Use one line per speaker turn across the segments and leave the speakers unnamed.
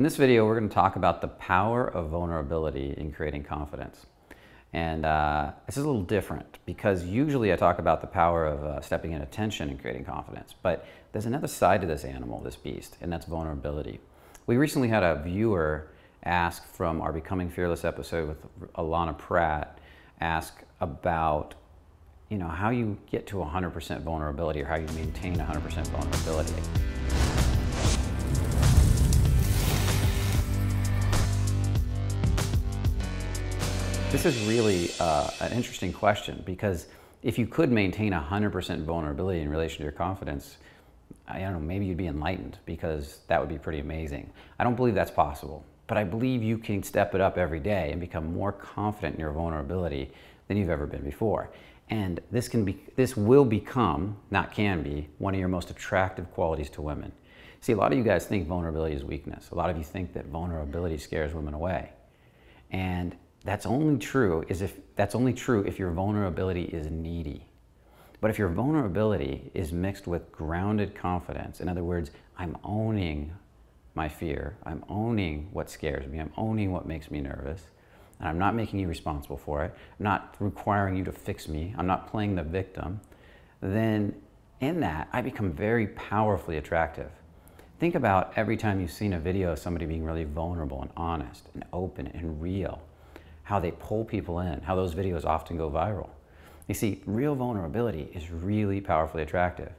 In this video, we're going to talk about the power of vulnerability in creating confidence. And this is a little different because usually I talk about the power of stepping into tension and creating confidence. But there's another side to this animal, this beast, and that's vulnerability. We recently had a viewer ask from our Becoming Fearless episode with Allana Pratt, ask about how you get to 100% vulnerability or how you maintain 100% vulnerability. This is really an interesting question because if you could maintain 100% vulnerability in relation to your confidence, I don't know, maybe you'd be enlightened because that would be pretty amazing. I don't believe that's possible, but I believe you can step it up every day and become more confident in your vulnerability than you've ever been before. And this will become, not can be, one of your most attractive qualities to women. See, a lot of you guys think vulnerability is weakness. A lot of you think that vulnerability scares women away. And that's only true if your vulnerability is needy. But if your vulnerability is mixed with grounded confidence, in other words, I'm owning my fear, I'm owning what scares me, I'm owning what makes me nervous, and I'm not making you responsible for it, I'm not requiring you to fix me, I'm not playing the victim, then in that, I become very powerfully attractive. Think about every time you've seen a video of somebody being really vulnerable and honest and open and real, how they pull people in, how those videos often go viral. You see, real vulnerability is really powerfully attractive.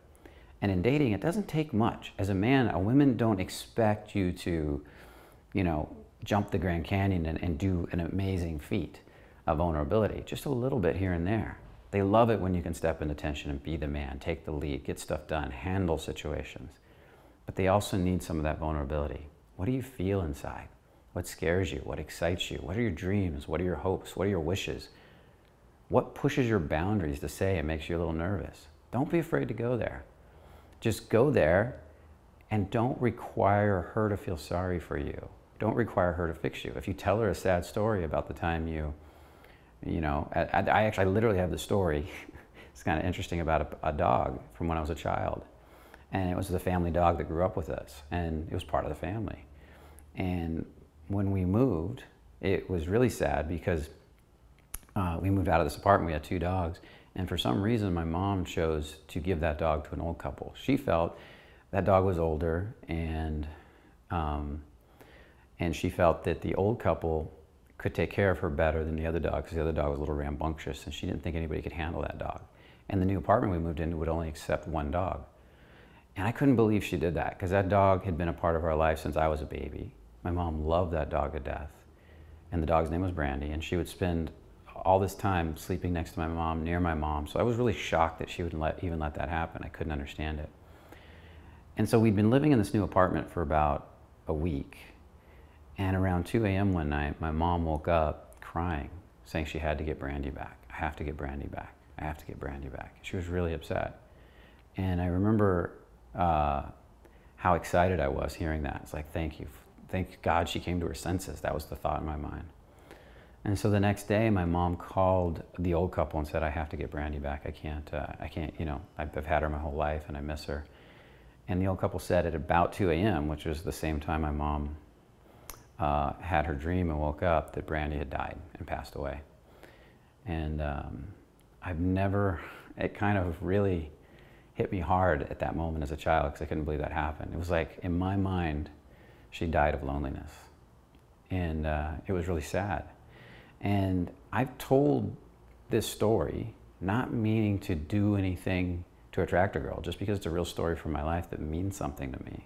And in dating, it doesn't take much. As a man, women don't expect you to, jump the Grand Canyon and do an amazing feat of vulnerability, just a little bit here and there. They love it when you can step into tension and be the man, take the lead, get stuff done, handle situations. But they also need some of that vulnerability. What do you feel inside? What scares you? What excites you? What are your dreams? What are your hopes? What are your wishes? What pushes your boundaries to say and makes you a little nervous? Don't be afraid to go there. Just go there and don't require her to feel sorry for you. Don't require her to fix you. If you tell her a sad story about the time I literally have the story. It's kind of interesting about a dog from when I was a child. And it was the family dog that grew up with us. And it was part of the family. And when we moved, it was really sad because we moved out of this apartment. We had 2 dogs, and for some reason my mom chose to give that dog to an old couple. She felt that dog was older, and she felt that the old couple could take care of her better than the other dog because the other dog was a little rambunctious, and she didn't think anybody could handle that dog. And the new apartment we moved into would only accept 1 dog. And I couldn't believe she did that because that dog had been a part of our life since I was a baby. My mom loved that dog to death, and the dog's name was Brandy, and she would spend all this time sleeping next to my mom, near my mom. So I was really shocked that she would even let that happen. I couldn't understand it. And so we'd been living in this new apartment for about a week, and around 2 a.m. one night, my mom woke up crying, saying she had to get Brandy back. I have to get Brandy back. I have to get Brandy back. She was really upset. And I remember how excited I was hearing that. It's like, thank you. Thank God she came to her senses. That was the thought in my mind. And so the next day, my mom called the old couple and said, I have to get Brandy back. I can't, I've had her my whole life and I miss her. And the old couple said at about 2 a.m., which was the same time my mom had her dream and woke up, that Brandy had died and passed away. And it kind of really hit me hard at that moment as a child because I couldn't believe that happened. It was like, in my mind, she died of loneliness. And it was really sad. And I've told this story not meaning to do anything to attract a girl, just because it's a real story from my life that means something to me.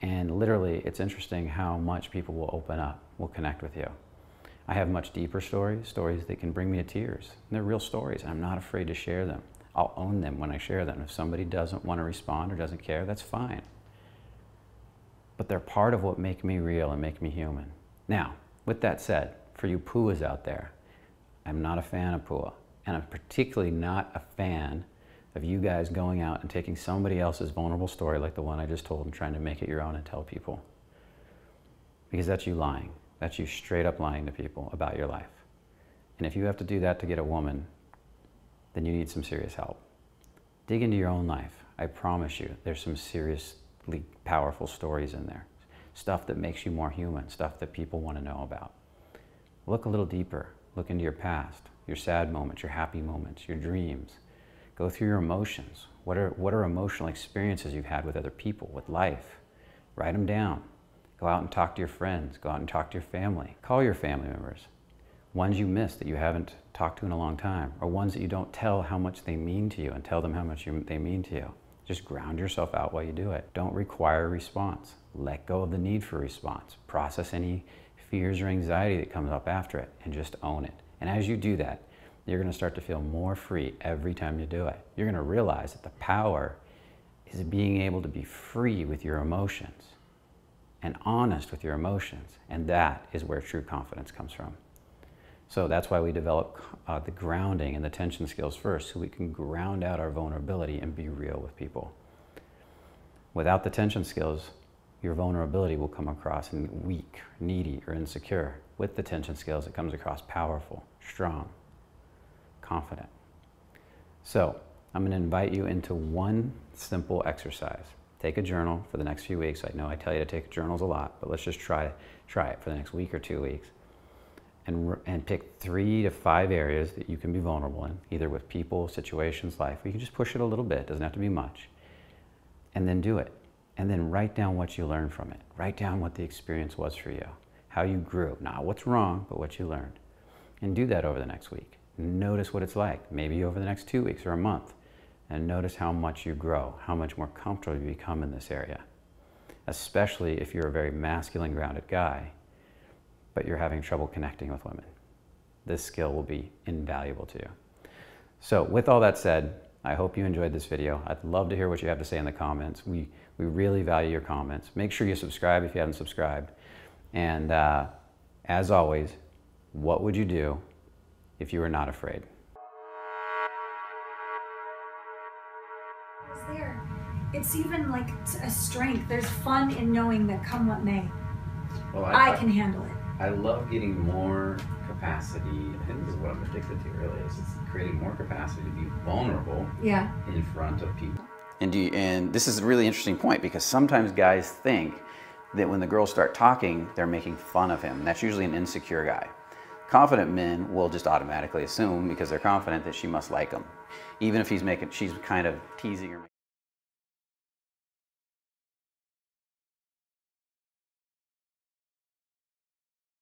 And literally, it's interesting how much people will open up, will connect with you. I have much deeper stories that can bring me to tears. And they're real stories, and I'm not afraid to share them. I'll own them when I share them. If somebody doesn't want to respond or doesn't care, that's fine. But they're part of what make me real and make me human. Now, with that said, for you pooas out there, I'm not a fan of pooa. And I'm particularly not a fan of you guys going out and taking somebody else's vulnerable story like the one I just told and trying to make it your own and tell people. Because that's you lying. That's you straight up lying to people about your life. And if you have to do that to get a woman, then you need some serious help. Dig into your own life. I promise you, there's some seriously powerful stories in there. stuff that makes you more human, stuff that people want to know about. Look a little deeper. Look into your past, your sad moments, your happy moments, your dreams. Go through your emotions. What are emotional experiences you've had with other people, with life? Write them down. Go out and talk to your friends. Go out and talk to your family. Call your family members. Ones you miss that you haven't talked to in a long time, or ones that you don't tell how much they mean to you, and tell them how much they mean to you. Just ground yourself out while you do it. Don't require a response. Let go of the need for a response. Process any fears or anxiety that comes up after it, and just own it. And as you do that, you're going to start to feel more free every time you do it. You're going to realize that the power is being able to be free with your emotions and honest with your emotions. And that is where true confidence comes from. So that's why we develop the grounding and the tension skills first, so we can ground out our vulnerability and be real with people. Without the tension skills, your vulnerability will come across weak, needy, or insecure. With the tension skills, it comes across powerful, strong, confident. So I'm going to invite you into one simple exercise. Take a journal for the next few weeks. I know I tell you to take journals a lot, but let's just try it for the next week or 2 weeks. And pick 3 to 5 areas that you can be vulnerable in, either with people, situations, life. Or you can just push it a little bit, doesn't have to be much. And then do it. And then write down what you learned from it. Write down what the experience was for you, how you grew. Not what's wrong, but what you learned. And do that over the next week. Notice what it's like, maybe over the next 2 weeks or a month. And notice how much you grow, how much more comfortable you become in this area. Especially if you're a very masculine, grounded guy, but you're having trouble connecting with women. This skill will be invaluable to you. So with all that said, I hope you enjoyed this video. I'd love to hear what you have to say in the comments. We really value your comments. Make sure you subscribe if you haven't subscribed. And as always, what would you do if you were not afraid?
It's even like a strength. There's fun in knowing that come what may,
well,
I can handle it.
I love getting more capacity. I think this is what I'm addicted to really, is it's creating more capacity to be vulnerable in front of people. And this is a really interesting point, because sometimes guys think that when the girls start talking, they're making fun of him. That's usually an insecure guy. Confident men will just automatically assume, because they're confident, that she must like him. Even if she's kind of teasing her.